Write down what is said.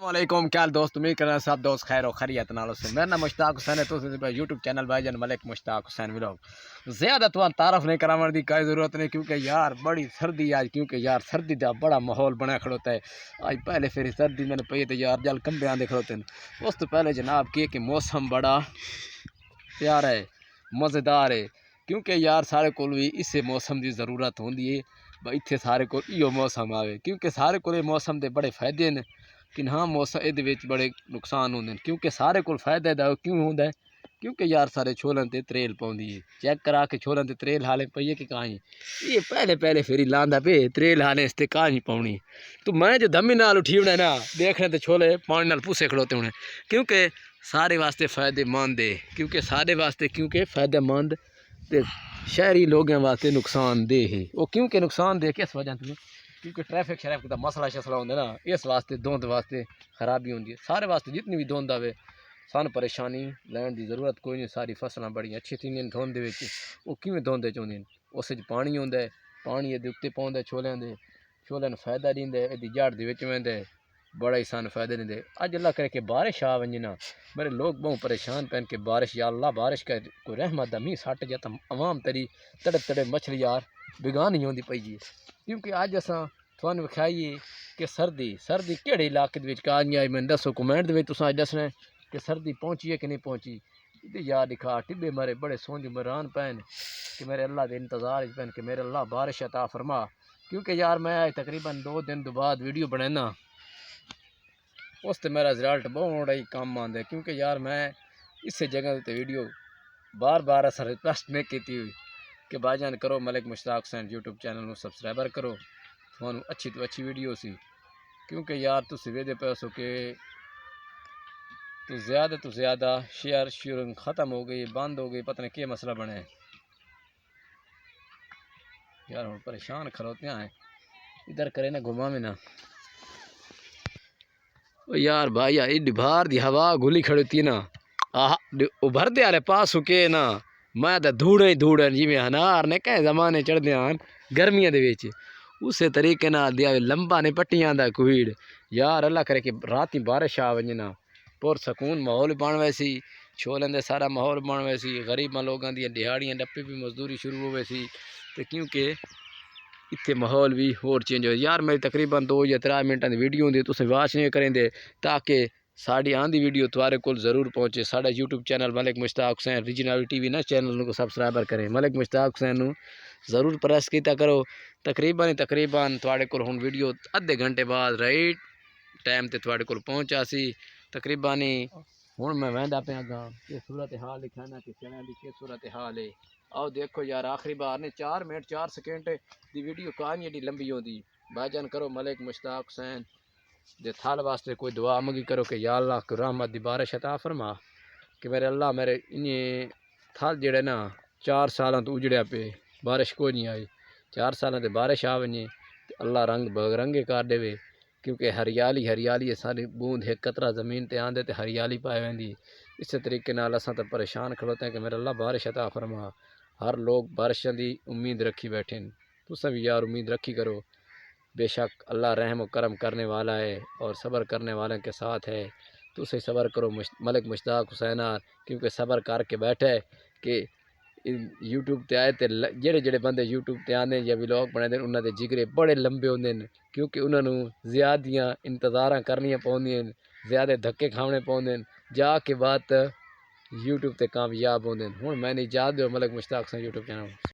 वालेकुम क्या हाल दोस्त, उम्मीद कर रहे हैं सब दोस्त खैर और खैरियत नाल से। मेरा नाम मुश्ताक हुसैन है, तो यूट्यूब चैनल भाईजान मलिक मुश्ताक हुसैन व्लॉग। ज़्यादा तो तारफ नहीं कराने की कोई ज़रूरत नहीं, क्योंकि यार बड़ी सर्दी आज, क्योंकि यार सर्दी का बड़ा माहौल बना खड़ोता है। आज पहले फिर सर्दी मैंने पई तो यार जल कंबे आंदे खड़ोते हैं। उस तो पहले जनाब कि मौसम बड़ा प्यारा है, मज़ेदार है, क्योंकि यार सारे को भी इस मौसम की ज़रूरत होती है। भाई इतने सारे को इो मौसम आवे, क्योंकि सारे को मौसम के बड़े फायदे हैं, कि हाँ मौसम ये बड़े नुकसान होंगे, क्योंकि सारे को फायदा क्यों होंगे है, क्योंकि यार सारे छोलन ते त्रेल पाँदी है। चेक करा के छोलन ते त्रेल हाले पई है कि कहीं ये पहले फेरी लांदा पे त्रेल हाले इसते कहीं पानी। तो मैं जो दमी नाल उठी होना ना देखने तो छोले पानी नाल पूसे खड़ोते होने, क्योंकि सारे वास्ते फ़ायदेमंद है, क्योंकि सारे वास्ते क्योंकि फ़ायदेमंद ते शहरी लोगों वास्ते नुकसानदेह है। वो क्योंकि नुकसानदेह किस वजह से, क्योंकि ट्रैफिक शरैफिक का मसला शसला होंगे ना, इस वास्ते धुंध वास्ते खराबी होंगी है। सारे वास्ते जितनी भी धुंध आवे सानू परेशानी लैन की जरूरत कोई नहीं, सारी फसलें बड़ी अच्छी थी धुंध वो किमें धुंध चाहती उस पानी होंगे, पानी ये उत्ते पाँदा छोलियां फायदा देंगे, यदि जड़ के बड़ा ही सानू फायदे देंगे। अज अल्लाह करे कि बारिश आ वही ना, मेरे लोग बहुत परेशान पैन के बारिश, या अल्लाह बारिश का कोई रहमत दा मीह सट जा तो अवाम तेरी तड़े तड़े मछली यार बेगानी होंदी पई है। क्योंकि अज असां तुहानू विखाइए कि सर्दी केड़े इलाके आई, मैंने दसो कमेंट तुसां दसना कि सर्दी पहुंची है कि नहीं पहुंची। यार दिखा टिब्बे मारे बड़े सोंज मरान पैन कि मेरे अल्लाह के इंतज़ार पैन कि मेरे अल्लाह बारिश अता फरमा। क्योंकि यार मैं आज तकरीबन 2 दिन बाद वीडियो बनाना, उस ते मेरा रिजल्ट बहुत ही कम आंदा है, क्योंकि यार मैं इस जगह ते वीडियो बार बार अस रिक्वेस्ट नहीं की हुई कि भाईजान करो मलिक मुश्ताक हुसैन यूट्यूब चैनल में सबसक्राइबर करो, थानू अच्छी तो अच्छी वीडियो सी। क्योंकि यार तुम वेदे पे सो कि तो ज़्यादा शेयर शेयरिंग ख़त्म हो गई, बंद हो गई, पता नहीं क्या मसला बने यार, हम परेशान खरोते हैं। इधर करे ना घुमा में ना यार भाई, एडी बाहर दी हवा गुली खड़ोती ना, आह उभर दे आले पास के ना, मैं तो धूड़े ही धूड़े जिमें अनार ने कई जमाने चढ़ते हैं गर्मियों के उस तरीके ना दिया लंबा ने पट्टियां दा कुहीड़। यार अल्लाह करे कि रात बारिश आ वही ना, पुर सकून माहौल बन वैसी, छोलन दे सारा माहौल बन वैसी, गरीब लोगों दी दिहाड़ियां डप्पे भी मजदूरी शुरू हो वैसी, तो क्योंकि इतने माहौल भी होर चेंज हो। यार मेरी तकरीबन 2 या 3 मिनट की वीडियो होंगी, तुम वाच नहीं करेंगे ताकि साड़ी आंदी वीडियो तुम्हारे को जरूर पहुँचे। साढ़ा YouTube channel Malik Mushtaq Hussain regional TV ना चैनल को सबसक्राइबर करें, मलिक मुश्ताक हुसैन जरूर प्रेस किया करो। तकरीबन थोड़े को हुण वीडियो अद्धे घंटे बाद राइट टाइम ते थोड़े को पहुँचा सी। तकरीबन ही हुण मैं वहदा पे गा कि सूरत हाल लिखाना कि चने की सूरत हाल है। आओ देखो यार, आखिरी बार ने 4 मिनट 4 सेकेंड की वीडियो कहानी एडी लंबी होती। भाईजान करो मलिक मुश्ताक हुसैन दे थाल वास्ते कोई दुआ मंगी करो कि या अल्लाह को रहमत दी बारिश अता फरमा, कि मेरे अल्लाह मेरे इन थाल जेड़े ना 4 सालों तो उजड़िया पे बारिश कोई नहीं आई, 4 सालों ते बारिश आ वने अल्लाह रंग बरंगे कर देवे। क्योंकि हरियाली सारी बूंद एक कतरा ज़मीन ते आंदे ते हरियाली पाए वेंदी। इस तरीके नाल असां तो परेशान खड़ोते हैं कि मेरे अल्लाह बारिश अता फरमा। हर लोग बारिश की उम्मीद रखी बैठे हैं, तुम भी यार उम्मीद रखी करो। बेशक अल्लाह रहम व करम करने वाला है और सब्र करने वाले के साथ है। तो उसे सब्र करो मलिक मुश्ताक हुसैन, क्योंकि सब्र करके बैठे कि यूट्यूब ते आए तो जेड़े बंदे यूट्यूब ते आते या व्लॉग बनाते उन्होंने जिगरे बड़े लंबे होंगे, क्योंकि उन्होंने ज़्यादा इंतज़ार करनियाँ पौंदियां, ज़्यादा धक्के खाने पौंदे जाके बाद यूट्यूब ते कामयाब होंगे। हुण मैंने इजाज़त दो मलिक मुश्ताक हुसैन यूट्यूब चैनल।